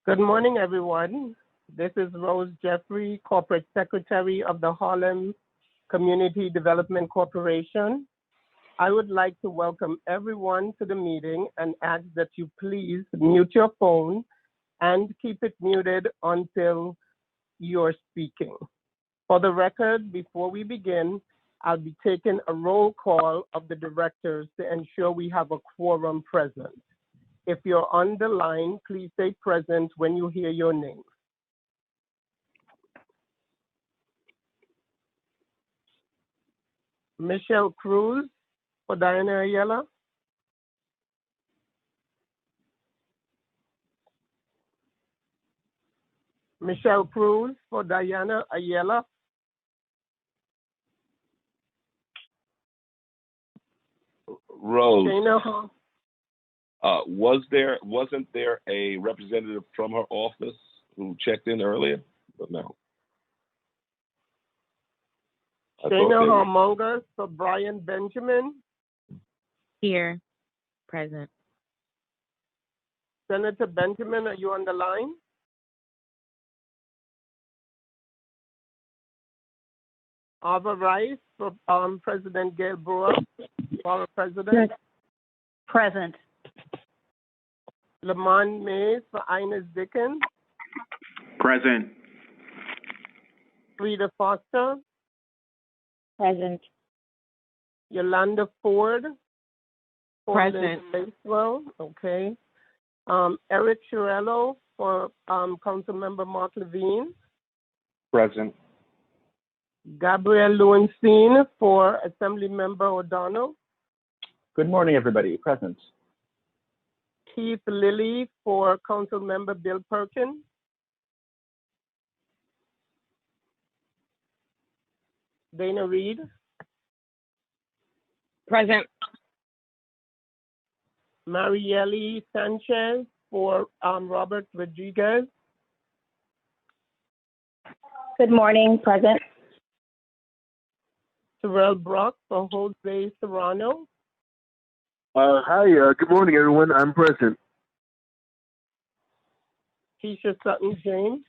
Good morning, everyone. This is Rose Jeffrey, Corporate Secretary of the Harlem Community Development Corporation. I would like to welcome everyone to the meeting and ask that you please mute your phone and keep it muted until you're speaking. For the record, before we begin, I'll be taking a roll call of the directors to ensure we have a quorum present. If you're on the line, please say present when you hear your name. Michelle Cruz for Diana Ayala. Michelle Cruz for Diana Ayala. Rose, Dana, wasn't there a representative from her office who checked in earlier? But no. Dana Harmongas for Brian Benjamin. Here, present. Senator Benjamin, are you on the line? Ava Rice for President Gail Brewer, former president. Present. Lamont Mays for Ines Dickens. Present. Frida Foster. Present. Yolanda Ford. Present. Well, okay. Eric Chiarello for Councilmember Mark Levine. Present. Gabrielle Lowenstein for Assemblymember O'Donnell. Good morning, everybody. Present. Keith Lilly for Councilmember Bill Perkins. Dana Reed. Present. Marielle Sanchez for Robert Rodriguez. Good morning, present. Terrell Brock for Jose Serrano. Hi, good morning, everyone. I'm present. Keisha Sutton James.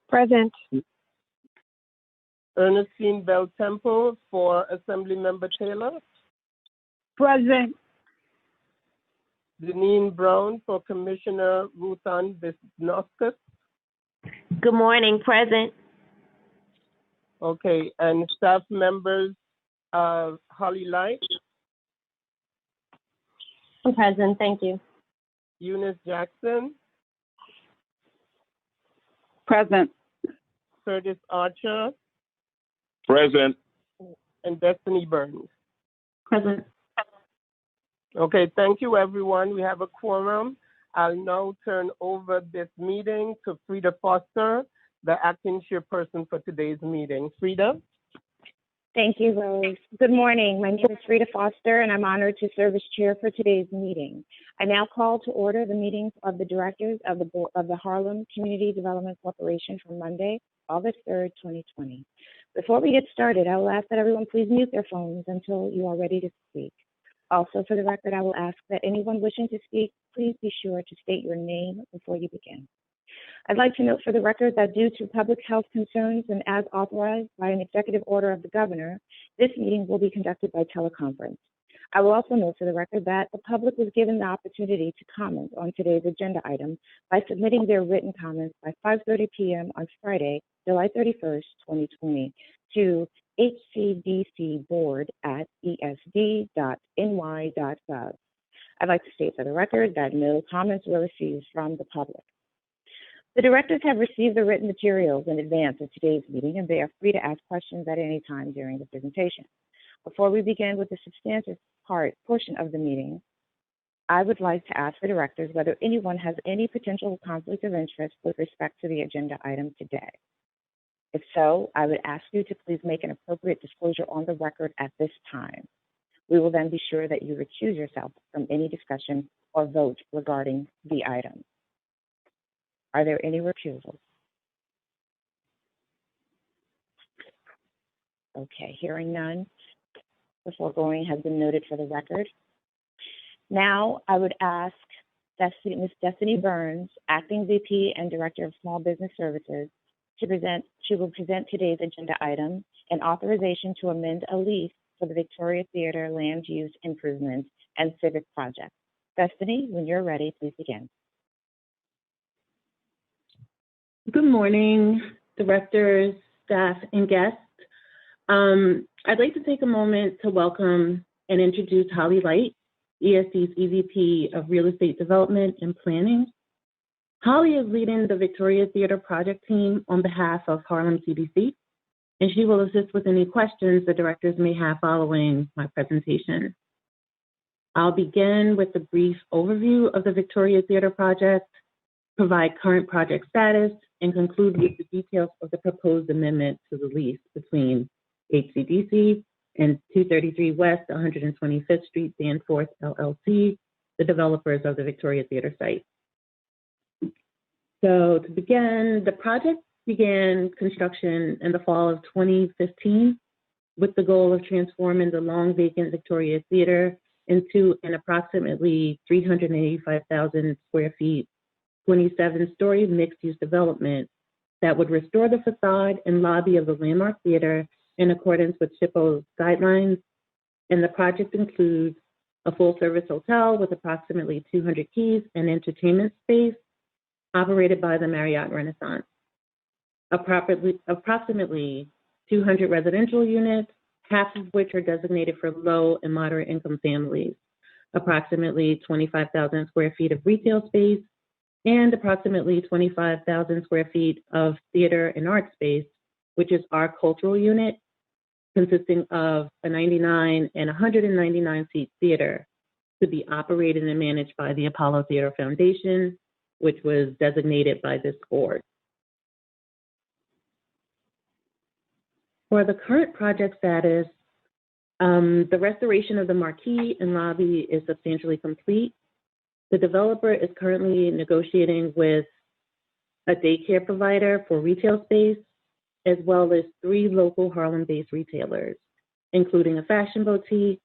Present. Ernestine Bell Temple for Assemblymember Taylor. Present. Deneen Brown for Commissioner Ruthan Wisnowskis. Good morning, present. Okay, and staff members, Holly Light, I'm present, thank you. Eunice Jackson, Present. Curtis Archer, Present. and Destiny Burns. Present. Okay, thank you, everyone. We have a quorum. I'll now turn over this meeting to Frida Foster, the acting chairperson for today's meeting. Frida? Thank you, Rose. Good morning. My name is Frida Foster, and I'm honored to serve as chair for today's meeting. I now call to order the meetings of the directors of the Harlem Community Development Corporation for Monday, August 3rd, 2020. Before we get started, I will ask that everyone please mute their phones until you are ready to speak. Also, for the record, I will ask that anyone wishing to speak, please be sure to state your name before you begin. I'd like to note for the record that due to public health concerns and as authorized by an executive order of the governor, this meeting will be conducted by teleconference. I will also note for the record that the public was given the opportunity to comment on today's agenda item by submitting their written comments by 5:30 p.m. on Friday, July 31st, 2020 to hcdcboard@esd.ny.gov. I'd like to state for the record that no comments were received from the public. The directors have received the written materials in advance of today's meeting, and they are free to ask questions at any time during the presentation. Before we begin with the substantive portion of the meeting, I would like to ask the directors whether anyone has any potential conflict of interest with respect to the agenda item today. If so, I would ask you to please make an appropriate disclosure on the record at this time. We will then be sure that you recuse yourself from any discussion or vote regarding the item. Are there any recusals? Okay, hearing none. The foregoing has been noted for the record. Now, I would ask Ms. Destiny Burns, Acting VP and Director of Small Business Services, she will present today's agenda item, an authorization to amend a lease for the Victoria Theater Land Use Improvements and Civic Project. Destiny, when you're ready, please begin. Good morning, directors, staff, and guests. I'd like to take a moment to welcome and introduce Holly Light, ESD's EVP of Real Estate Development and Planning. Holly is leading the Victoria Theater project team on behalf of Harlem CDC, and she will assist with any questions the directors may have following my presentation. I'll begin with a brief overview of the Victoria Theater project, provide current project status, and conclude with the details of the proposed amendment to the lease between HCDC and 233 West 125th Street Danforth LLC, the developers of the Victoria Theater site. So to begin, the project began construction in the fall of 2015 with the goal of transforming the long vacant Victoria Theater into an approximately 385,000 square feet, 27-story mixed-use development that would restore the facade and lobby of the landmark theater in accordance with SHPO's guidelines. And the project includes a full-service hotel with approximately 200 keys and entertainment space operated by the Marriott Renaissance. Approximately 200 residential units, half of which are designated for low and moderate income families, approximately 25,000 square feet of retail space, and approximately 25,000 square feet of theater and art space, which is our cultural unit, consisting of a 99 and 199 seat theater to be operated and managed by the Apollo Theater Foundation, which was designated by this board. For the current project status, the restoration of the marquee and lobby is substantially complete. The developer is currently negotiating with a daycare provider for retail space, as well as 3 local Harlem-based retailers, including a fashion boutique,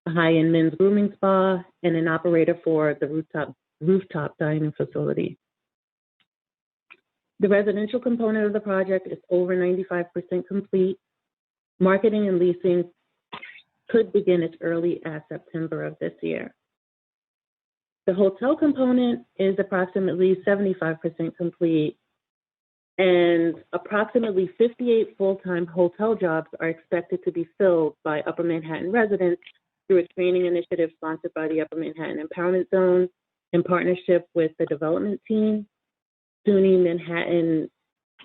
a high-end men's grooming spa, and an operator for the rooftop dining facility. The residential component of the project is over 95% complete. Marketing and leasing could begin as early as September of this year. The hotel component is approximately 75% complete, and approximately 58 full-time hotel jobs are expected to be filled by Upper Manhattan residents through a training initiative sponsored by the Upper Manhattan Empowerment Zone in partnership with the development team, SUNY Manhattan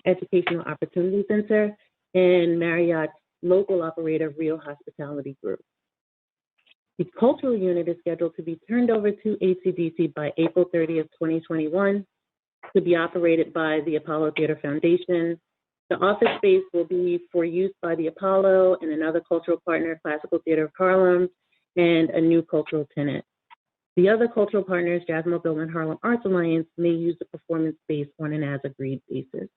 Educational Opportunity Center, and Marriott's local operator, Real Hospitality Group. The cultural unit is scheduled to be turned over to HCDC by April 30th, 2021, to be operated by the Apollo Theater Foundation. The office space will be for use by the Apollo and another cultural partner, Classical Theater of Harlem, and a new cultural tenant. The other cultural partners, Jazzmobile and Harlem Arts Alliance, may use the performance space on an as-agreed basis.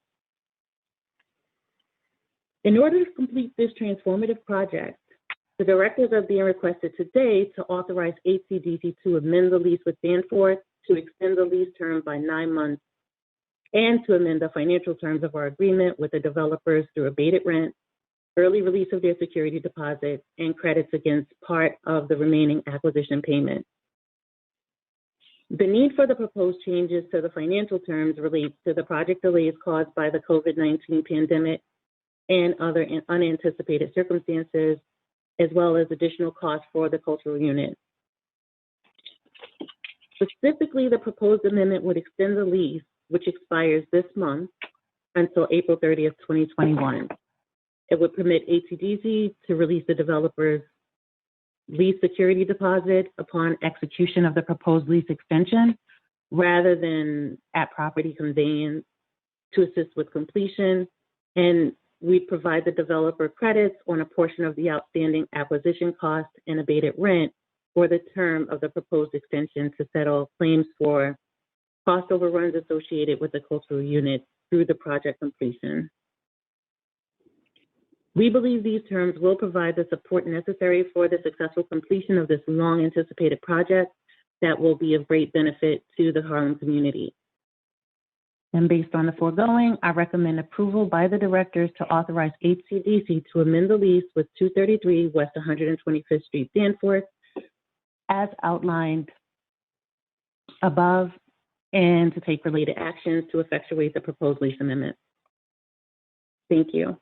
In order to complete this transformative project, the directors are being requested today to authorize HCDC to amend the lease with Danforth to extend the lease term by 9 months and to amend the financial terms of our agreement with the developers through abated rent, early release of their security deposit, and credits against part of the remaining acquisition payment. The need for the proposed changes to the financial terms relates to the project delays caused by the COVID-19 pandemic and other unanticipated circumstances, as well as additional costs for the cultural unit. Specifically, the proposed amendment would extend the lease, which expires this month, until April 30th, 2021. It would permit HCDC to release the developer's lease security deposit upon execution of the proposed lease extension, rather than at property conveyance, to assist with completion, and we provide the developer credits on a portion of the outstanding acquisition cost and abated rent for the term of the proposed extension to settle claims for cost overruns associated with the cultural unit through the project completion. We believe these terms will provide the support necessary for the successful completion of this long-anticipated project that will be of great benefit to the Harlem community. And based on the foregoing, I recommend approval by the directors to authorize HCDC to amend the lease with 233 West 125th Street, Danforth, as outlined above, and to take related actions to effectuate the proposed lease amendment. Thank you.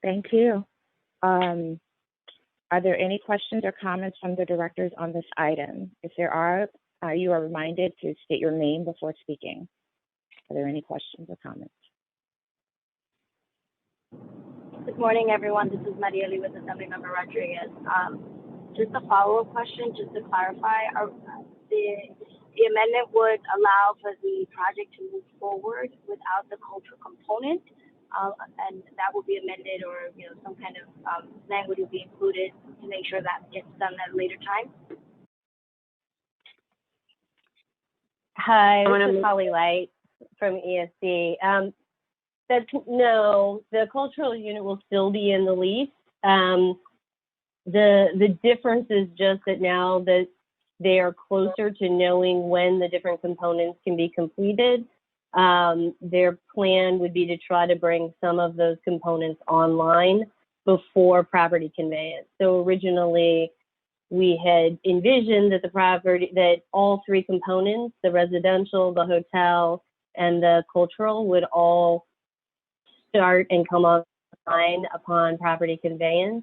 Thank you. Are there any questions or comments from the directors on this item? If there are, you are reminded to state your name before speaking. Are there any questions or comments? Good morning, everyone. This is Marieli with Assemblymember Rodriguez. Just a follow-up question, just to clarify, the amendment would allow for the project to move forward without the cultural component, and that will be amended, or some kind of language will be included to make sure that gets done at a later time. Hi, this is Holly Light from ESD. No, the cultural unit will still be in the lease. The difference is just that now that they are closer to knowing when the different components can be completed, their plan would be to try to bring some of those components online before property conveyance. So originally, we had envisioned that all three components, the residential, the hotel, and the cultural, would all start and come online upon property conveyance.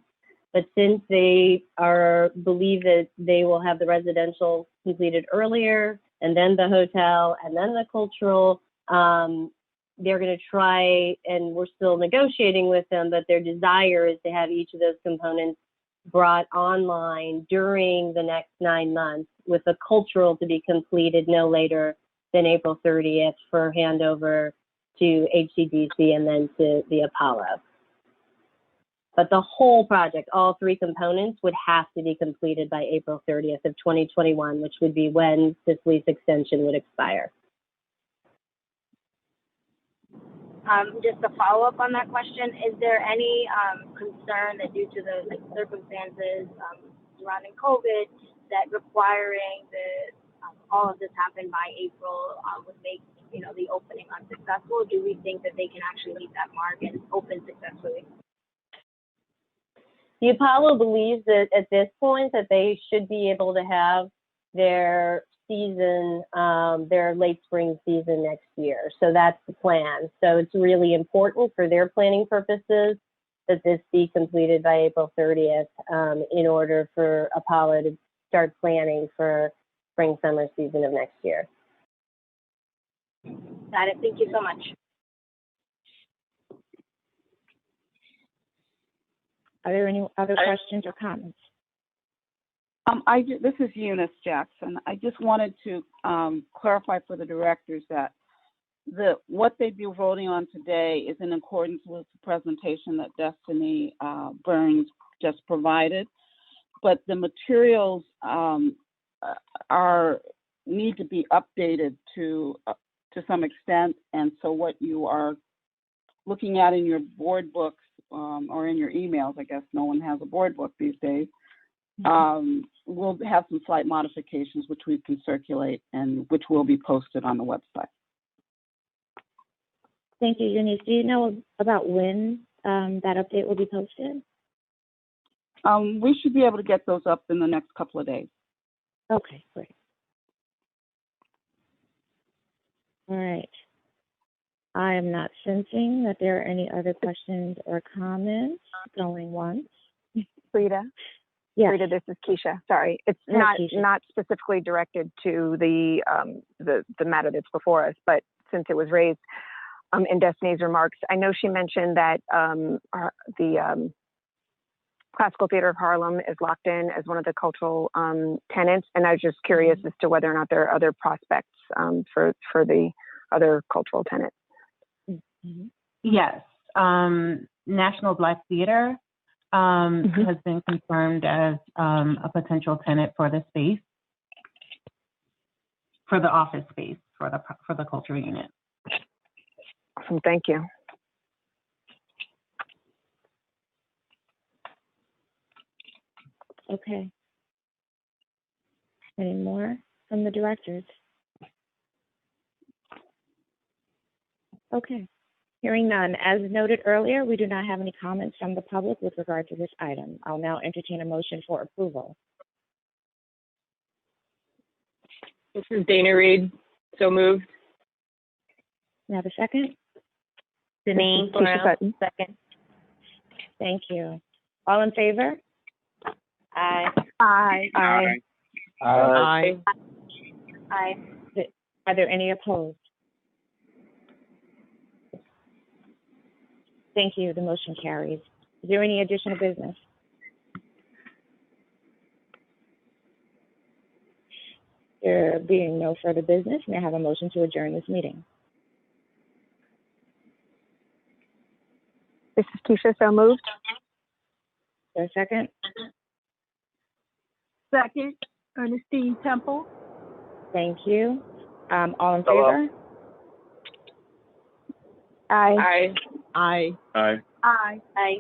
But since they believe that they will have the residential completed earlier, and then the hotel, and then the cultural, they're going to try, and we're still negotiating with them, but their desire is to have each of those components brought online during the next 9 months, with the cultural to be completed no later than April 30th for handover to HCDC and then to the Apollo. But the whole project, all three components, would have to be completed by April 30th of 2021, which would be when this lease extension would expire. Just to follow up on that question, is there any concern that due to the circumstances surrounding COVID, that requiring all of this happen by April would make the opening unsuccessful? Do we think that they can actually meet that mark and open successfully? The Apollo believes that at this point that they should be able to have their season, their late spring season next year. So that's the plan. So it's really important for their planning purposes that this be completed by April 30th in order for Apollo to start planning for spring summer season of next year. Got it. Thank you so much. Are there any other questions or comments? This is Eunice Jackson. I just wanted to clarify for the directors that what they'd be voting on today is in accordance with the presentation that Destiny Burns just provided, but the materials need to be updated to some extent, and so what you are looking at in your board books or in your emails, I guess no one has a board book these days, we'll have some slight modifications which we can circulate and which will be posted on the website. Thank you, Eunice. Do you know about when that update will be posted? We should be able to get those up in the next couple of days. Okay, great. All right. I am not sensing that there are any other questions or comments. Going once. Frida? Yes. Frida, this is Keisha. Sorry. It's not specifically directed to the matter that's before us, but since it was raised in Destiny's remarks, I know she mentioned that the Classical Theater of Harlem is locked in as one of the cultural tenants, and I was just curious as to whether or not there are other prospects for the other cultural tenants. Yes. National Black Theater has been confirmed as a potential tenant for the space, for the office space, for the cultural unit. Awesome. Thank you. Okay. Any more from the directors? Okay. Hearing none. As noted earlier, we do not have any comments from the public with regard to this item. I'll now entertain a motion for approval. This is Dana Reed. So moved. May I have a second? Denise Keisha Brown, Sutton. second. Thank you. All in favor? Aye. Aye. Aye. Aye. Aye. Are there any opposed? Thank you. The motion carries. Is there any additional business? There being no further business, may I have a motion to adjourn this meeting? This is Keisha, so moved. Is there a second? Second, Ernestine Temple. Thank you. All in favor? Aye. Aye. Aye. Aye. Aye. Aye.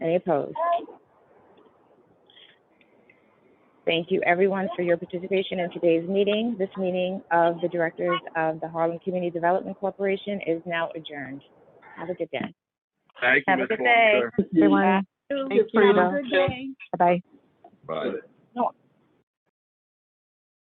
Any opposed? Thank you, everyone, for your participation in today's meeting. This meeting of the directors of the Harlem Community Development Corporation is now adjourned. Have a good day. Thank you, Have a Ms. good day. Foster. Everyone. Thank you. Have a good day. Bye-bye. Bye. No,